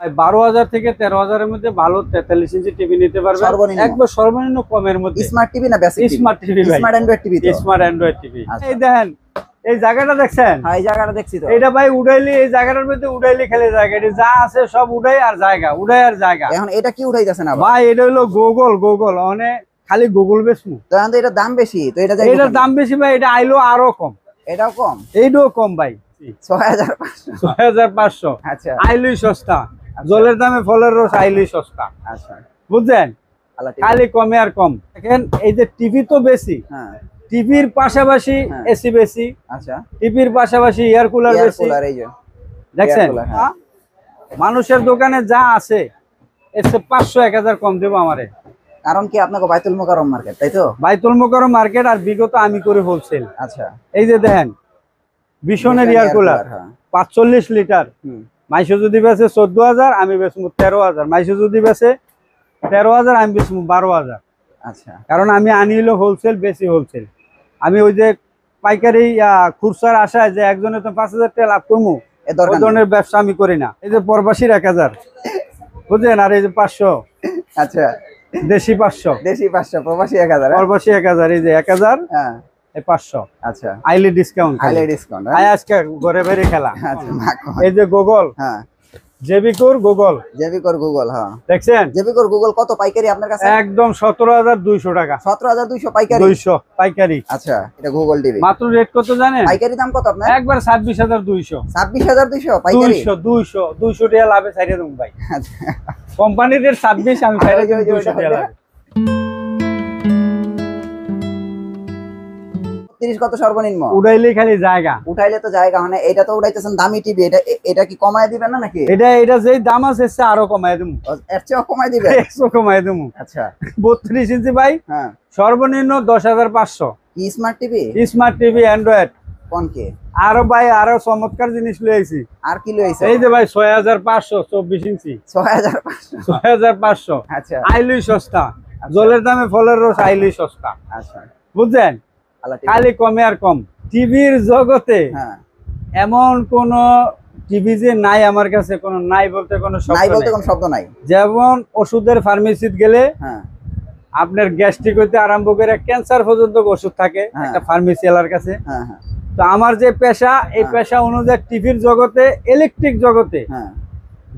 12,000 থেকে 13,000 মধ্যে ভালো 43 ইঞ্চি টিভি নিতে পারবেন একবার সর্বনিম্ন কমের মধ্যে। স্মার্ট টিভি না basic smart TV, smart Android TV, smart Android TV. এই দেখেন এই জায়গাটা দেখছেন? হ্যাঁ এই জায়গাটা দেখছি তো। এটা ভাই উড়াইলি, এই জায়গাটার মধ্যে উড়াইলি খেলে জায়গা, এটা যা আছে সব উড়াই আর জায়গা, উড়াই আর জায়গা। এখন এটা কি উঠাইতেছেন আবার? ভাই এটা হলো গুগল মানে খালি গুগল বেসমু তো এখন তো এটার দাম বেশি, তো এটা এটার দাম বেশি ভাই, এটা আইলো আরো কম, এটাও কম, এইটাও কম ভাই 6500। আচ্ছা আইলই সস্তা, জলের দামে ফলের রস আইলই সস্তা। আচ্ছা বুঝছেন, খালি কমে আর কম। দেখেন এই যে টিভি তো বেশি, হ্যাঁ টিভির পাশাপাশি এসি বেশি, আচ্ছা টিভির পাশাপাশি এয়ার কুলার বেশি। এই যে দেখছেন মানুষের দোকানে যা আছে এসে 500-1000 কম দেবো আমারে। কারণ কি আপনাকে বাইতুল মোকাররম মার্কেট, তাই তো? বাইতুল মোকাররম মার্কেট, আর বিগত আমি করে হোলসেল। আচ্ছা এই যে দেখেন বিশনের এয়ার কুলার 45 লিটার, মাইশো যদি বেছে 14,000, আমি বেচবো 13,000। মাইশো যদি বেছে 13,000, আমি বেচবো 12,000। আচ্ছা কারণ আমি আনিলো হোলসেল, বেশি হোলসেল। আমি ওই যে পাইকারি খুচরার আশায় যে একজনে তো 5,000 টাকা লাভ করবো, এই ধরনের ব্যবসা আমি করি না। এই যে প্রবাসীর 1,000 বুঝলেন, আর এই যে 500। আচ্ছা দেশি 500, দেশি 500, প্রবাসী 1000, প্রবাসী 1000। এই যে 1000, হ্যাঁ 500। আচ্ছা আইলি ডিসকাউন্ট, আইলি ডিসকাউন্ট। আজকে ঘরে বেরে খেলা। আচ্ছা এই যে গুগল, হ্যাঁ জেবিকোর গুগল, হ্যাঁ দেখছেন? জেবিকোর গুগল কত পাইকারি আপনার কাছে? একদম 17,200 টাকা। 17,200 পাইকারি? 200 পাইকারি। আচ্ছা এটা গুগল টিভি মাত্র রেট কত জানেন? পাইকারি দাম কত আপনার? একবার 26,200। 26,200 পাইকারি? 200 টাকা লাভে ছাইড়ে দেব ভাই। আচ্ছা কোম্পানির রেট 26, আমি ছাইড়ে দেব 200 টাকা লাভে। 30 কত সর্বনিম্ন? উড়াইলে খালি জায়গা, উঠাইলে তো জায়গা হয় না। এটা তো উঠাইতেছেন দামি টিভি, এটা কি কমায় দিবেন না নাকি? এটা যেই দাম আছে এর চেয়ে আরো কমায় দেব। এর চেয়ে কমায় দিবেন? 100 কমায় দেব। আচ্ছা 32 ইঞ্চি ভাই, হ্যাঁ সর্বনিম্ন 10,500। কি smart TV? Smart TV Android কোন কি? আরো ভাই আরো চমৎকার জিনিস লইছি। আর কি লইছে? এই যে ভাই 6,500 24 ইঞ্চি, 6,500। আচ্ছা আইলই সস্তা, জলের দামে ফলের রস আইলই সস্তা। আচ্ছা বুঝছেন, খালি কমে আর কম। টিভির জগতে হ্যাঁ এমন কোন টিভি যে নাই আমার কাছে, কোন নাই বলতে কোনো শব্দ নাই। যেমন ওষুধের ফার্মেসিতে গেলে হ্যাঁ আপনার গ্যাস্ট্রিক হইতে আরম্ভ করে ক্যান্সার পর্যন্ত ওষুধ থাকে একটা ফার্মেসি এলার কাছে। হ্যাঁ হ্যাঁ তো আমার যে পেশা, এই পেশা অনুযায়ী টিভির জগতে, ইলেকট্রিক জগতে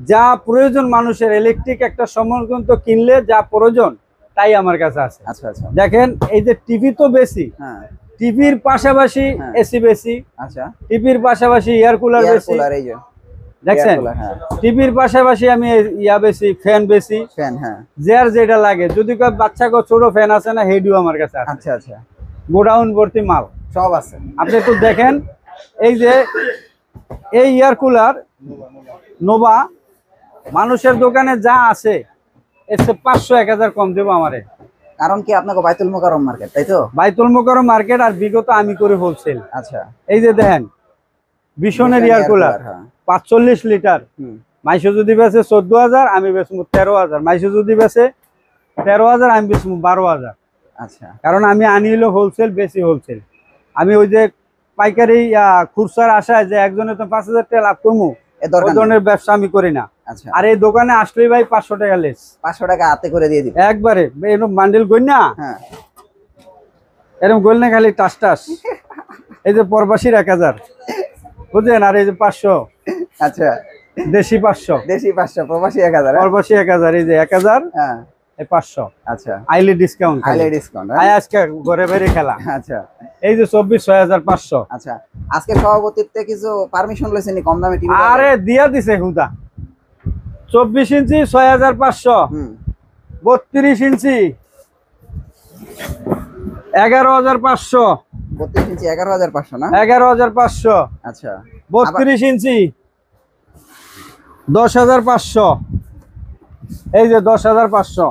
যা প্রয়োজন মানুষের, ইলেকট্রিক একটা সমগ্রন্থ কিনলে যা প্রয়োজন তাই আমার কাছে আছে। আচ্ছা আচ্ছা দেখেন এই যে টিভি তো বেশি, টিভির পাশাপাশি এসি বেশি, আচ্ছা টিভির পাশাপাশি এয়ার কুলার বেশি। এই যে দেখছেন, টিভির পাশাপাশি আমি ইয়া বেশি, ফ্যান বেশি, ফ্যান হ্যাঁ যার যেটা লাগে। যদি কয় বাচ্চা কো ছোট ফ্যান আছে না, হেডিও আমার কাছে আছে। আচ্ছা আচ্ছা গোডাউন ভর্তি মাল সব আছে। আপনি একটু দেখেন, এই যে এই এয়ার কুলার নোভা মানুষের দোকানে যা আছে এর 500-1000 কম দেবো আমারে। কারণ কি আপনাকে বাইতুল মোকাররম মার্কেট, তাই তো? বাইতুল মোকাররম মার্কেট, আর বিগত আমি করে হোলসেল। আচ্ছা এই যে দেখেন বিশনের এয়ার কুলার 45 লিটার, মাইশো যদি বেছে 14,000, আমি বেচবো 13,000। মাইশো যদি বেছে 13,000, আমি বেচবো 12,000। আচ্ছা কারণ আমি আনিলো হোলসেল, বেশি হোলসেল। আমি ওই যে পাইকারি খুচরার আশায় যে একজনে তো 5,000 টাকা লাভ করবো, এই ধরনের ব্যবসা আমি করি না। আর এই দোকানে আসলেই ভাই 500 টাকা লেস, 500 টাকা হাতে করে দিয়ে দিই একবারে। এরকম বান্ডেল গই না, এরকম গোল না, খালি টাস টাস। এই যে প্রবাসীর 1000 বুঝলেন, আর এই যে 500। আচ্ছা দেশি 500, দেশি 500, প্রবাসী 1000, প্রবাসী 1000। এই যে 1000, হ্যাঁ 500। আচ্ছা আইলি ডিসকাউন্ট, আইলি ডিসকাউন্ট। আজকে ঘরে বেরে খেলা। আচ্ছা এই যে 24 6,500। আচ্ছা আজকে সভাপতিত্বে কিছু পারমিশন লইছেন কম দামে টিভি? আরে দিয়া দিছে হুদা। 24 ইঞ্চি 6,500, 32 ইঞ্চি 11,500, 32 ইঞ্চি 11,500 না? 11,500। আচ্ছা 32 ইঞ্চি 10,500। এই যে 10,500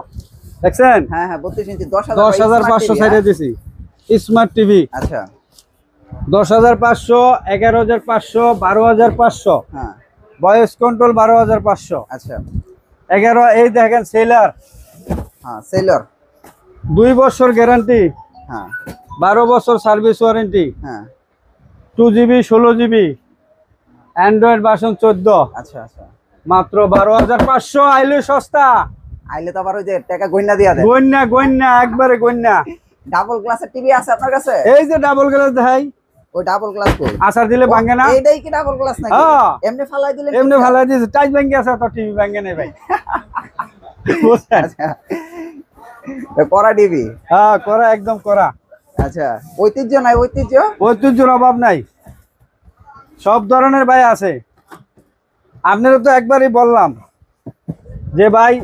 দেখছেন? হ্যাঁ হ্যাঁ 32 ইঞ্চি 10,500 সাইডে দিছি স্মার্ট টিভি। আচ্ছা 10,500, 11,500, 12,500। হ্যাঁ ভয়েস কন্ট্রোল 12,500। আচ্ছা 11। এই দেখেন সেলার, হ্যাঁ সেলর 2 বছর গ্যারান্টি, হ্যাঁ 12 বছর সার্ভিস ওয়ারেন্টি, হ্যাঁ 2 জিবি 16 জিবি, অ্যান্ড্রয়েড ভার্সন 14। আচ্ছা আচ্ছা মাত্র 12,500 আইলে সস্তা। আইলে তো আবার ওই যে টাকা গইনা দিয়া দেয়। গন্যা গন্যা একবারে গন্যা। ডাবল গ্লাসের টিভি আছে আপনার কাছে? এই যে ডাবল গ্লাস দেখাই। ওই ডাবল গ্লাস কই? আসার দিলে ভাঙে না। এইটাই কি ডাবল গ্লাস নাকি? হ্যাঁ এমনি ফালাই দিলে? এমনি ফালাই দিয়েছে, টাইট ভাঙে আছে, তো টিভি ভাঙে নাই ভাই। বুঝছেন? করা টিভি? হ্যাঁ করা, একদম করা। আচ্ছা, ঐতিহ্য নাই? ঐতিহ্য ঐতিহ্যের অভাব নাই, সব ধরনের ভাই আছে। আপনারা তো একবারই বললাম যে ভাই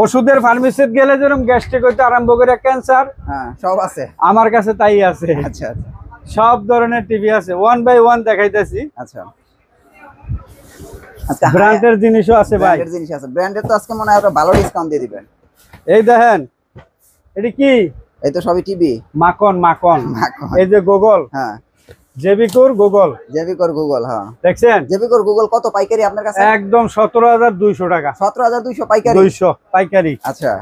ওষুধের ফার্মেসিতে গেলে যেরকম গ্যাস্ট্রিক হইতে আরম্ভ করে ক্যান্সার, হ্যাঁ সব আছে আমার কাছে তাই আছে। আচ্ছা আচ্ছা, সব ধরনের টিভি আছে, 1 বাই 1 দেখাইতেছি। আচ্ছা আচ্ছা, ব্র্যান্ডের জিনিসও আছে ভাই। ব্র্যান্ডের জিনিস আছে। ব্র্যান্ডের তো আজকে মনে হয় একটা ভালো ডিসকাউন্ট দিয়ে দিবেন। এই দেখেন, এটি কি? এই তো সবই টিভি। মাখন মাখন। মাখন। এই যে গুগল, হ্যাঁ জেবিকোর গুগল, জেবিকোর গুগল। হ্যাঁ দেখছেন? জেবিকোর গুগল কত পাইকারি আপনার কাছে? একদম 17,200 টাকা। 17,200 পাইকারি? 200 পাইকারি। আচ্ছা,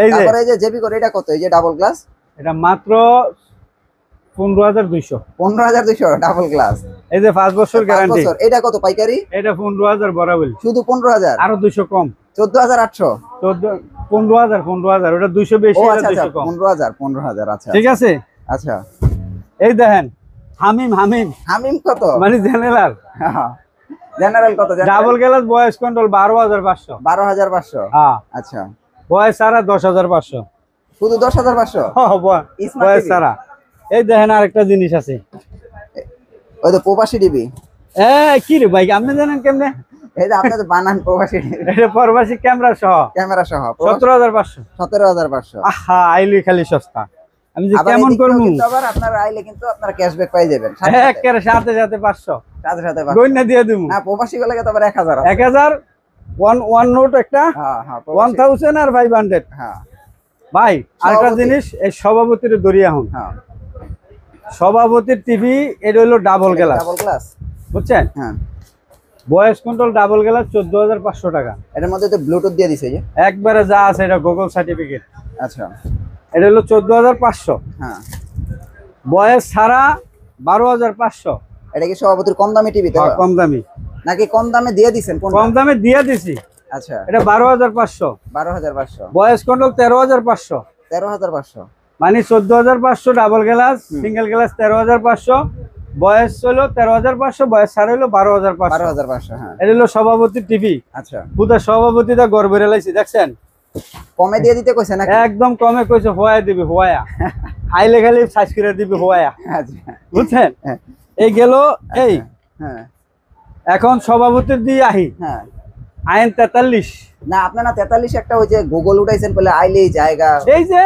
এই যে তারপরে এই যে জেবিকোর এটা কত? এই যে ডাবল গ্লাস, এটা মাত্র 15,200। 15,200 ডাবল গ্লাস। এই যে 5 বছর 5 গ্যারান্টি। বছর। এটা কত পাইকারি? এটা 15,000 বরাবর। শুধু 15,000? আরো 200 কম। 14,800? 15,000 ওটা 200 বেশি, ও এটা আচ্ছা আচ্ছা, 200 কম। 15,000। আচ্ছা ঠিক আছে। আচ্ছা, এই দেখেন হামিম, হামিম হামিম কত? মানে জেনারেল। জেনারেল কত? Double glass voice control 12,500। 12,500? হ্যাঁ, আচ্ছা, ভয়েস সারা 10,500। শুধু 10,500? ভয়েস সারা। এই দেখেন আরেকটা জিনিস আছে, ওই তো প্রবাসী টিভি। কি রে ভাই, আপনি জানেন কেমনে? এই যে আপনাদের বানান প্রবাসী টিভি, এটা প্রবাসী ক্যামেরা সহ ক্যামেরা সহ 17,500। 17,500? আহা, আইলি খালি সস্তা। আমি যে আবার কেমন এদিকেও করবো, কিন্তু আবার আপনারা আইলে কিন্তু আপনারা ক্যাশব্যাক পাই যাবেন একের সাথে সাথে 500 সাথে সাথে। গয়না দিয়ে দিব। না, প্রবাসী গুলোকে তো আবার 1,000 আছে। 1000 ওয়ান নোট একটা, হ্যাঁ হ্যাঁ, প্রবাসী। 1000 আর 500। হ্যাঁ ভাই আরেকটা সভাপতি। জিনিস, এই সভাপতির দরিয়া হন, হ্যাঁ, সভাপতির টিভি এটা হলো ডাবল গ্লাস, ডাবল গ্লাস। বুঝছেন? হ্যাঁ, ভয়েস কন্ট্রোল ডাবল গ্লাস 14,500 টাকা। এটার মধ্যে তো ব্লুটুথ দিয়ে দিছে যে। একবারে যা আছে, এটা গুগল সার্টিফিকেট। আচ্ছা, এটা হলো 14,500। হ্যাঁ, বয়স ছাড়া 12,500। এটা কি সভাপতির কম দামি টিভি তো? কম দামি, নাকি কম দামে দিয়ে দিছেন? কম দামে দিয়ে দিছি। আচ্ছা, এটা 12,500। 12,500? বয়স কন্ট্রোল 13,500। 13,500? মানে 14,500 ডাবল গ্লাস, সিঙ্গেল গ্লাস 13,500। বয়স হলো 13,500, বয়স ছাড়া হলো 12,500। 12,500, হ্যাঁ। এটা হলো সভাপতির টিভি। আচ্ছা, পুরো সভাপতিটা গর্বে রেলাইছি, দেখছেন? কমে দিয়ে দিতে কইছে নাকি? একদম কমে কইছে, হোয়া দিবি, হোয়া আইলে খালি সাইজ করে দিবি, হোয়া। আচ্ছা, বুঝছেন? হ্যাঁ। এই গেল। এই হ্যাঁ এখন সভাপতির দিয়ে আহি, হ্যাঁ। আইন 43। না, আপনার না 43 একটা ওই যে গুগল উঠাইছেন বলে আইলেই জায়গা। এই যে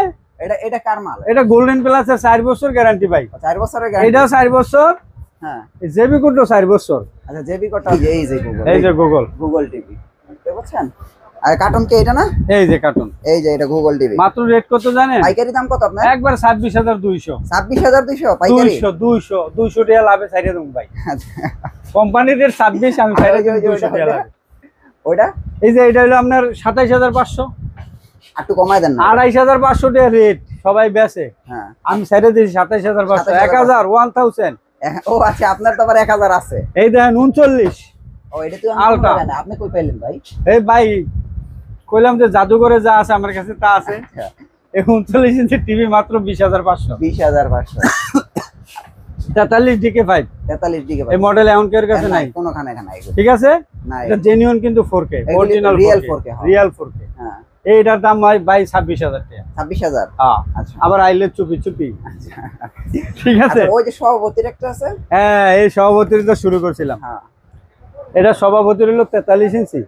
এটা কার মাল? এটা গোল্ডেন প্লাসের 4 বছর গ্যারান্টি ভাই। 4 বছরের গ্যারান্টি? এটাও 4 বছর। হ্যাঁ, জেবি কোডও 4 বছর। আচ্ছা, জেবি কোডটা এই যে গুগল, এই যে গুগল, গুগল টিভি, বুঝছেন? আর কার্টুন কি এটা না? এই যে কার্টুন। এই যে এটা গুগল টিভি। মাত্র রেট কত জানেন? পাইকারি দাম কত আপনার? একবার 26,200। 26,200 পাইকারি? 200 টাকা লাভে ছাইড়ে দেব ভাই। আচ্ছা, কোম্পানির রেট 26, আমি ছাইড়ে দেব 200 টাকা লাভে। ওইটা এই যে এটা হলো আপনার 27,500। একটু কমায় দেন না? 28,500 টাকা রেট, সবাই বেচে, হ্যাঁ, আমি ছাইড়ে দিয়েছি 27,500। 1000, 1000। ও আচ্ছা, আপনার তো আবার 1,000 আছে। এই দেখেন 39। ও এটা তো আমি আলটা। জানি না, আপনি কই পেলেন ভাই? এই ভাই কইলাম যে জাদুঘরে যা আছে আমার কাছে তা আছে। আচ্ছা, এই 39 ইঞ্চি টিভি মাত্র 20,500। 20,500। 43 DK5 43 ডিগ্রি এই মডেল এখন কেউ কাছে নাই, কোনখানে এখানে এগুলো ঠিক আছে? নাই। এটা জেনুইন কিন্তু 4K, এগুলি অরিজিনাল real 4K, 4K, হ্যাঁ। Real 4K। হ্যাঁ, এইটার দাম ভাই 26,000 টাকা। 26,000? হ্যাঁ, আচ্ছা, আবার আইলে চুপি চুপি, ঠিক আছে? আচ্ছা, ওই যে সভাপতির একটা আছে। হ্যাঁ, এই সভাপতির তো শুরু করছিলাম। হ্যাঁ, এটা সভাপতির হলো 43 ইঞ্চি,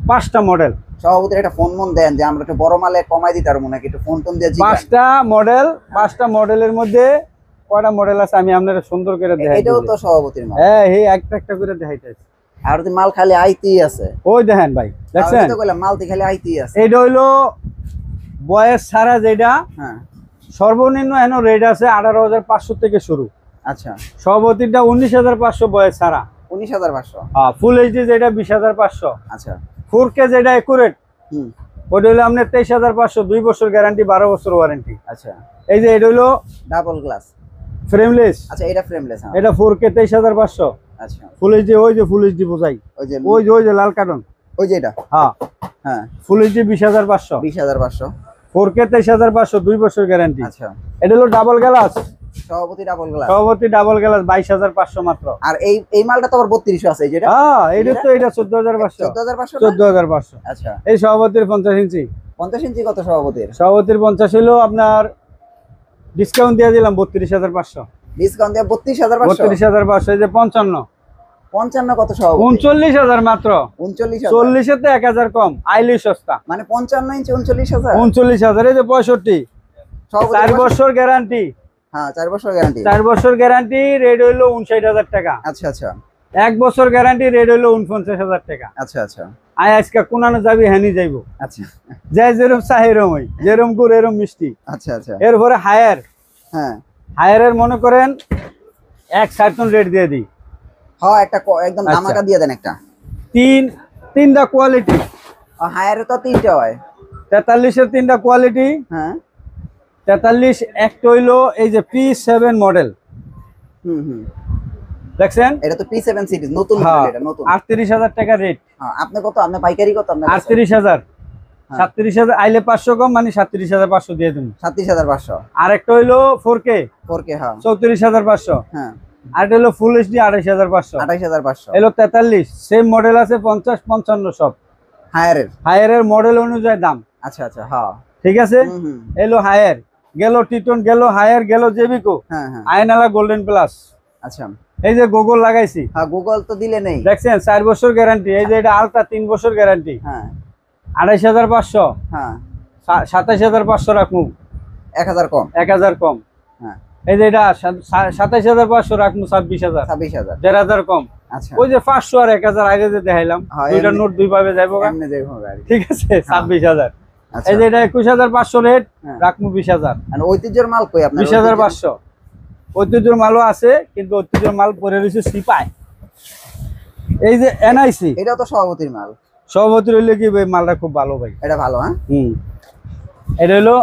5টা মডেল, সভাপতির একটা ফোন দেন যে আমরা একটু বড় মালে কমাই দিতে পারবো নাকি, একটু ফোন দিয়ে জিজ্ঞাসা। 5টা মডেল। 5টা মডেলের মধ্যে কয়টা মডেল আছে আমি আপনাদের সুন্দর করে দেখাই। এটাও তো সভাপতির মাল। হ্যাঁ, এই একটা একটা করে দেখাইতেছি। আর তো মাল খালি আইতি আছে। ওই দেখেন ভাই, দেখছেন? আমি তো কইলাম মাল তো খালি আইতি আছে। এইটা হইলো বয়স ছাড়া, যেটা হ্যাঁ, সর্বনিম্ন এখন রেট আছে 18,500 থেকে শুরু। আচ্ছা, সভাপতিটা 19,500 বয়স ছাড়া। 19,500? ফুল এইচডি যেটা 20,500। আচ্ছা, 4K যেটা একুরেট হুম, ওটা হলো আপনার 23,500, 2 বছর গ্যারান্টি, 12 বছর ওয়ারেন্টি। আচ্ছা, এই যে এটা হলো ডাবল গ্লাস। ফ্রেমলেস, আচ্ছা, এটা ফ্রেমলেস। হ্যাঁ, এটা 4K 23,500। আচ্ছা ফুল এইচডি, ওই যে ফুল এইচডি বোঝাই, ওই যে লাল কার্টন, ওই যে এটা। হ্যাঁ হ্যাঁ ফুল এইচডি 20,500, 20,500, 4K 23,500, 2 বছর গ্যারান্টি। আচ্ছা এটা হলো ডাবল গ্লাস, সভাপতি ডাবল গ্লাস, সভাপতি ডাবল গ্লাস 22,500 মাত্র। আর এই মালটা তো আবার 3200 আছে, এই যেটা। হ্যাঁ এটা তো, এটা 14,500, 14,500, 14,500। আচ্ছা এই সভাপতির 50 ইঞ্চি, 50 ইঞ্চি কত সভাপতির? সভাপতির 50 হলো আপনার ডিসকাউন্ট দিয়ে দিলাম 32,500, ডিসকাউন্ট দিয়ে 32,500, 32,500। এই যে 55, 55 কত সভাপতি? 39,000 মাত্র। 39,000, 40 এতে 1,000 কম, আইলি সস্তা। মানে 55 ইঞ্চি 39,000, 39,000। এই যে 65, 4 বছর গ্যারান্টি। হ্যাঁ 4 বছর গ্যারান্টি, 4 বছর গ্যারান্টি, রেট হইলো 59,000 টাকা। আচ্ছা আচ্ছা 1 বছর গ্যারান্টি, রেট হইলো 49,000 টাকা। আচ্ছা আচ্ছা আয় আজকে কোনানো যাবি হ্যানি যাইবো, আচ্ছা যাই যেরম চাহিরম হই, যেরম গুড় এরম মিষ্টি। আচ্ছা আচ্ছা এরপরে হায়ার, হ্যাঁ হায়ারের মনে করেন 1 সার্টন রেট দিয়ে দিই। হ্যাঁ একটা একদম আচ্ছা। ধামাকা দিয়ে দেন একটা। তিনটা কোয়ালিটি, হায়ারে তো 3টা হয়। 43-এর 3টা কোয়ালিটি। হ্যাঁ 43 একটা হইলো এই যে P7 মডেল, হুম দেখছেন? এটা তো P7 সিরিজ, নতুন হ্যাঁ, মডেল, এটা নতুন। 38,000 টাকা রেট। হ্যাঁ আপনি কত, আপনি পাইকারি কত? আপনি 38,000, হ্যাঁ। 37,000 আইলে 500 কম, মানে 37,500 দিয়ে দিন। 37,500, আর একটা হইলো 4K 4K, হ্যাঁ 34,500, হ্যাঁ আর এটা হলো ফুল এইচডি 28,500। 28,500 এলো 43, সেম মডেল আছে 50, 55 সব। হায়ারের। হায়ারের মডেল অনুযায়ী দাম, আচ্ছা আচ্ছা হ্যাঁ ঠিক আছে? হুম এলো হায়ার, গেল টিটন, গেল হায়ার, গেল জেবিকো, হ্যাঁ হ্যাঁ আয়নালা গোল্ডেন প্লাস। আচ্ছা এই যে গুগল লাগাইছি, হ্যাঁ গুগল তো দিলে নেই, দেখছেন? 4 বছর গ্যারান্টি। এই যে এটা আলট্রা 3 বছর গ্যারান্টি, হ্যাঁ 28,500, হ্যাঁ 27,500 রাখবো, 1000 কম, 1,000 কম। হ্যাঁ এই যে এটা 27,500 রাখবো, 26,000, 26,000, 1,500 কম। আচ্ছা ওই যে 500 আর 1,000 আগে যে দেখাইলাম, হ্যাঁ, দুইটা এমনি- নোট দুই ভাবে যাইবো গা। এমনি যাই হবে আর কি। ঠিক আছে, 26,000। আচ্ছা এই যে এটা 21,500 রেট, হ্যাঁ। রাখবো 20,000, আর ঐতিহ্যের মাল কই আপনার? 20,500। ঐতিহ্যের মালও আছে, কিন্তু ঐতিহ্যের মাল পরে রয়েছে সিপায়। এই যে এনআইসি, এটাও তো সভাপতির মাল, সভাপতি হইলে কি ভাই, মালটা খুব ভালো ভাই। এটা ভালো, হ্যাঁ এটা হলো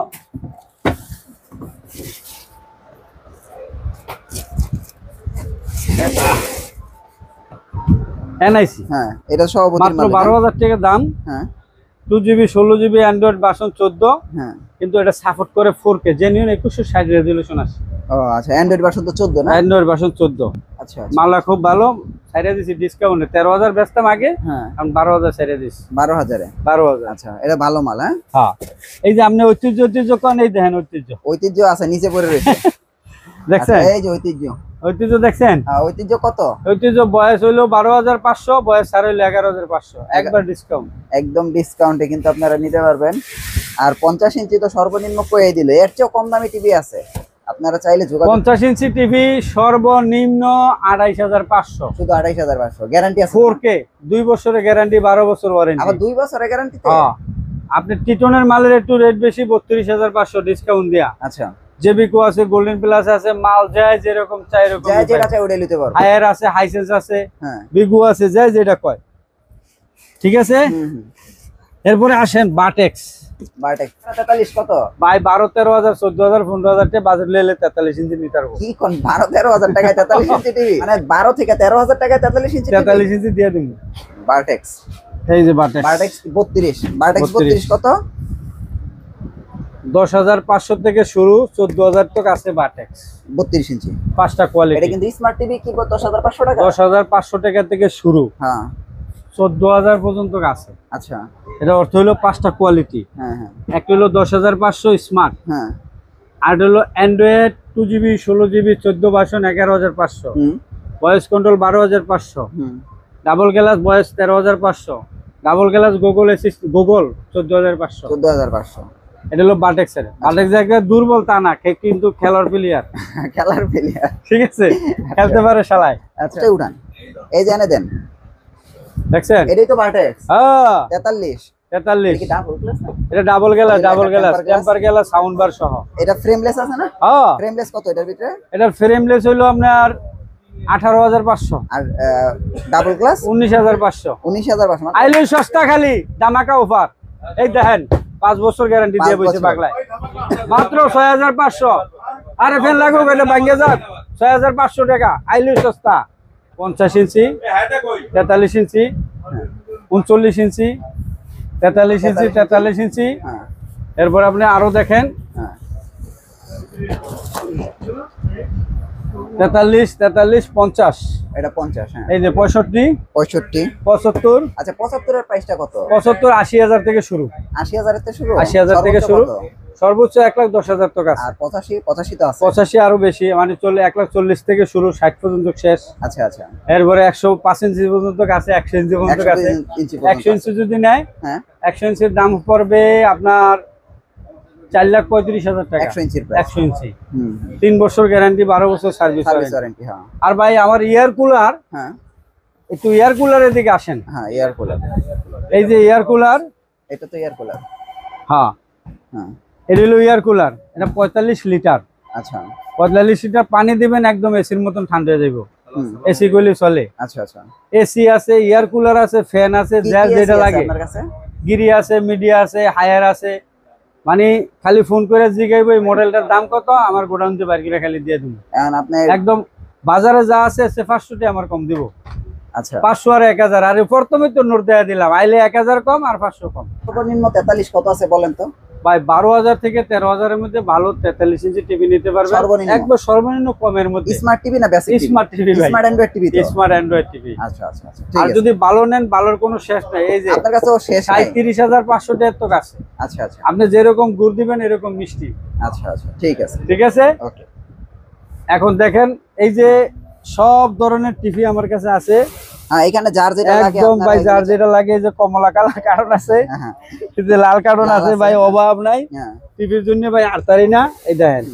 এনআইসি, হ্যাঁ এটা সভাপতির মাত্র মাল, 12,000 টাকা দাম। হ্যাঁ 2GB 16GB অ্যান্ড্রয়েড ভার্সন 14, হ্যাঁ কিন্তু এটা সাপোর্ট করে 4K জেনুইন 2160 রেজুলেশন আছে। ও আচ্ছা অ্যান্ড্রয়েড ভার্সন তো 14 না? Android version 14। আচ্ছা মালটা খুব ভালো, ছাইড়া দিছি ডিসকাউন্টে। 13,000 বেচতাম আগে, হ্যাঁ এখন 12,000 ছাইড়া দিছি। 12,000-এ, 12,000। আচ্ছা এটা ভালো মাল, হ্যাঁ হ্যাঁ, এই যে আপনি ঐতিহ্য কোন, এই দেখেন ঐতিহ্য, ঐতিহ্য আছে নিচে পড়ে রয়েছে। দেখছেন? আচ্ছা, এই যে ঐতিহ্য, ঐতিহ্য দেখছেন? ঐতিহ্য কত? ঐতিহ্য বয়স হইলো 12,500, বয়স ছাড় হইলো 11,500, একবার ডিসকাউন্ট। একদম ডিসকাউন্টে কিন্তু আপনারা নিতে পারবেন। আর 50 ইঞ্চি তো সর্বনিম্ন কয়ে দিল, এর চেয়েও কম দামি টিভি আছে, আপনারা চাইলে যোগাযোগ। 50 ইঞ্চি টিভি সর্বনিম্ন 28,500, শুধু 28,500, গ্যারান্টি আছে 4K, 2 বছরের গ্যারান্টি, 12 বছর ওয়ারেন্টি। আবার 2 বছরের গ্যারান্টি। হ্যাঁ, আপনি টিটনের মালের একটু রেট বেশি, 32,500 ডিসকাউন্ট দিয়া। আচ্ছা জেবিকো আছে, গোল্ডেন প্লাস আছে, মাল যায় যেরকম চাই এরকম। যাই যেটা চাই ওটা নিতে পারবো। হায়ার আছে, হাইসেন্স আছে, হ্যাঁ বিগু আছে, যায় যেটা কয়। ঠিক আছে, এরপরে আসেন বাটেক্স। বারটেক 43 কত ভাই? 12-13,000, 14,000, 15,000 টাকা বাজেট লেলে 43 ইঞ্চি নিতে পারবো। কি কোন 12-13,000 টাকায় 43 ইঞ্চি টিভি? মানে 12 থেকে 13,000 টাকায় 43 ইঞ্চি টিভি? 43 ইঞ্চি দিয়ে দিন। বারটেক্স, এই যে বাটেক্স, বারটেক্স 32, বারটেক্স 32 কত? 10,500 থেকে শুরু, 14,000 টাকা আছে বাটেক্স। 32 ইঞ্চি, 5টা এটা কোয়ালিটি। কিন্তু স্মার্ট টিভি কি 10,500 টাকা? 10,500 টাকা থেকে শুরু, হ্যাঁ 14,000 পর্যন্ত আছে। আচ্ছা এটা অর্থ হলো 5টা কোয়ালিটি। হ্যাঁ হ্যাঁ একটা হলো 10,500 স্মার্ট, হ্যাঁ আর হলো Android 2GB 16GB 14 version 11,500, voice control 12,500, double glass বয়স 13,500, double glass Google assist Google 14,500। 14,500 এটা হলো বাটেক্সের। বাটেক্স একটা দুর্বল তা না, কিন্তু খেলার প্লেয়ার, খেলার প্লেয়ার, ঠিক আছে, খেলতে পারে শালায়। আচ্ছা উঠান, এই যে এনে দেন, দেখছেন? এটাই তো বারটেক্স হ্যাঁ 43, 43। কি ডাবল গ্লাস না? এটা double glass, double glass, temper glass. Temper glass, sound bar সহ। এটা ফ্রেমলেস আছে না? হ্যাঁ, ফ্রেমলেস কত এটার ভিতরে? এটার ফ্রেমলেস হইলো আপনার 18,500, আর ডাবল গ্লাস 19,500। 19,500। আইলে সস্তা, খালি ধামাকা অফার। এই দেখেন, 5 বছর গ্যারান্টি দিয়ে 5 বসে বছর। বাগলায়, মাত্র 6,500। আরে ফ্যান লাগুক, এটা ভাঙ্গে যাক, 6,500 টাকা। আইলে সস্তা, 50 ইঞ্চি, 43 ইঞ্চি, 39 ইঞ্চি, 43 ইঞ্চি, 43 ইঞ্চি। হ্যাঁ এরপর আপনি আরো দেখেন হ্যাঁ 43, 43, 50, এটা 50। হ্যাঁ এই যে 65, 65। 75, আচ্ছা 75 এর প্রাইসটা কত? 75, 80,000 থেকে শুরু। 80,000 থেকে শুরু, 80,000 থেকে সর্বোচ্চ শুরু, কত? সর্বোচ্চ 1,10,000 টাকা আছে। আর 85 তো আছে। 85 আরো বেশি, মানে চলে 1,40,000 থেকে শুরু, 60 পর্যন্ত শেষ। আচ্ছা আচ্ছা। এরপরে 105 ইঞ্চি পর্যন্ত আছে, 100 ইঞ্চি পর্যন্ত 100 আছে। ইঞ্চি পর্যন্ত 100 ইঞ্চি যদি নেয়, হ্যাঁ 100 ইঞ্চির দাম পড়বে আপনার 4,35,000 টাকা। 100 ইঞ্চির প্রাইস। 100 ইঞ্চি, হুম 3 বছর গ্যারান্টি, 12 বছর সার্ভিস সার্ভিস ওয়ারেন্টি। ওয়ারেন্টি। হ্যাঁ আর ভাই আমার এয়ার কুলার, হ্যাঁ একটু এয়ার কুলারের দিকে আসেন। হ্যাঁ এয়ার কুলার, এই যে এয়ার কুলার, এটা তো এয়ার কুলার। হ্যাঁ হ্যাঁ এটা হলো এয়ার কুলার। এটা 45 লিটার। আচ্ছা 45 লিটার পানি দিবেন, একদম এসির মতন ঠান্ডা হয়ে যাবে। হুম এসি গুলি চলে, আচ্ছা আচ্ছা। এসি আছে, এয়ার কুলার আছে, ফ্যান আছে, কি যার কি যেটা আছে লাগে। আপনার কাছে? গিরি আছে, মিডিয়া আছে, হায়ার আছে। মানে খালি ফোন করে জিগাইবো এই মডেলটার দাম কত, আমার গোডাউন দিয়ে বাইরে করে খালি দিয়ে দেবো। এখন আপনি একদম বাজারে যা আছে সে 500 টাকা আমার কম দিব। আচ্ছা 500 আর 1000, আর প্রথমে তো নোট দেয়া দিলাম, আইলে 1000 কম আর 500 কম। সর্বনিম্ন 43 কত আছে বলেন তো? ভাই 12,000 থেকে 13,000 এর মধ্যে ভালো 43 ইঞ্চি টিভি নিতে পারবেন, সর্বনিম্ন? একবার সর্বনিম্ন কমের মধ্যে। স্মার্ট টিভি না বেসিক টিভি? স্মার্ট টিভি ভাই, স্মার্ট অ্যান্ড্রয়েড টিভি তো? Smart Android TV. আচ্ছা আচ্ছা আচ্ছা আর ঠিক আছে। যদি ভালো নেন, ভালোর কোনো শেষ নাই। এই যে আপনার কাছেও শেষ নাই? 37,500 টাকার তো আছে। আচ্ছা আচ্ছা আপনি যেরকম গুড় দিবেন এরকম মিষ্টি। আচ্ছা আচ্ছা ঠিক আছে। ঠিক আছে, ওকে এখন দেখেন এই যে সব ধরনের টিভি আমার কাছে আছে। হ্যাঁ এখানে যার যেটা লাগে একদম আপনারা ভাই, যার এগুলো- যেটা লাগে। এই যে কমলা কালার কার্টন আছে, হ্যাঁ হ্যাঁ এই যে লাল কার্টন লাল আছে আছে, ভাই, হ্যাঁ। অভাব নাই হ্যাঁ টিভির জন্য ভাই। আরতারি না, এই দেখেন,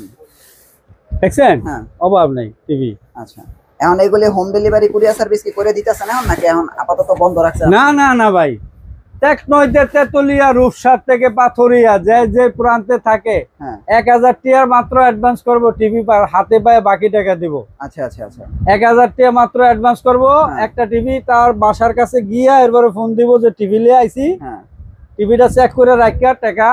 দেখছেন, হ্যাঁ অভাব নাই টিভি। আচ্ছা। এখন এইগুলি হোম ডেলিভারি কুরিয়ার সার্ভিস কি করে দিতেছেন এখন, নাকি এখন আপাতত বন্ধ রাখছেন? না না না ভাই, টেকনইতে তেতুলিয়া, রূপসার থেকে পাথরিয়া, যে প্রান্তে থাকে, হ্যাঁ 1,000 টাকা মাত্র অ্যাডভান্স করবো, টিভি হাতে পায়ে বাকি টাকা দিব। আচ্ছা আচ্ছা আচ্ছা 1,000 টাকা মাত্র অ্যাডভান্স করবো, হ্যাঁ। একটা টিভি তার বাসার কাছে গিয়া এরপরে ফোন দিব যে টিভি লিয়ে আইছি, হ্যাঁ টিভিটা চেক করে রাখিয়া টাকা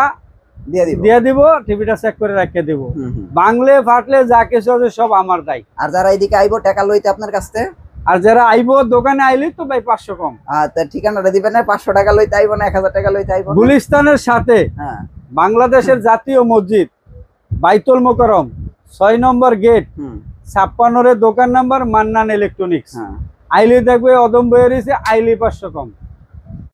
দিয়ে দিব। দিয়ে দিব, টিভিটা চেক করে রাখিয়ে দিব। হুম হুম। বাংলে ফাটলে যা কিছু আছে সব আমার দায়। আর যারা এইদিকে আইবো টাকা লইতে আপনার কাছে, আর যারা আইবো দোকানে আইলি তো ভাই 500 কম। তার ঠিকানাটা দিবেন না? 500 টাকা লইতে আইবো না 1000 টাকা লইতে আইবো না? গুলিস্তানের সাথে হ্যাঁ বাংলাদেশের জাতীয় মসজিদ, বাইতুল মোকাররম, 6 নম্বর গেট, হুম 56 দোকান নাম্বার, মান্নান ইলেকট্রনিক্স। হ্যাঁ আইলি দেখবে অদম বইয়ের আইলি 500 কম।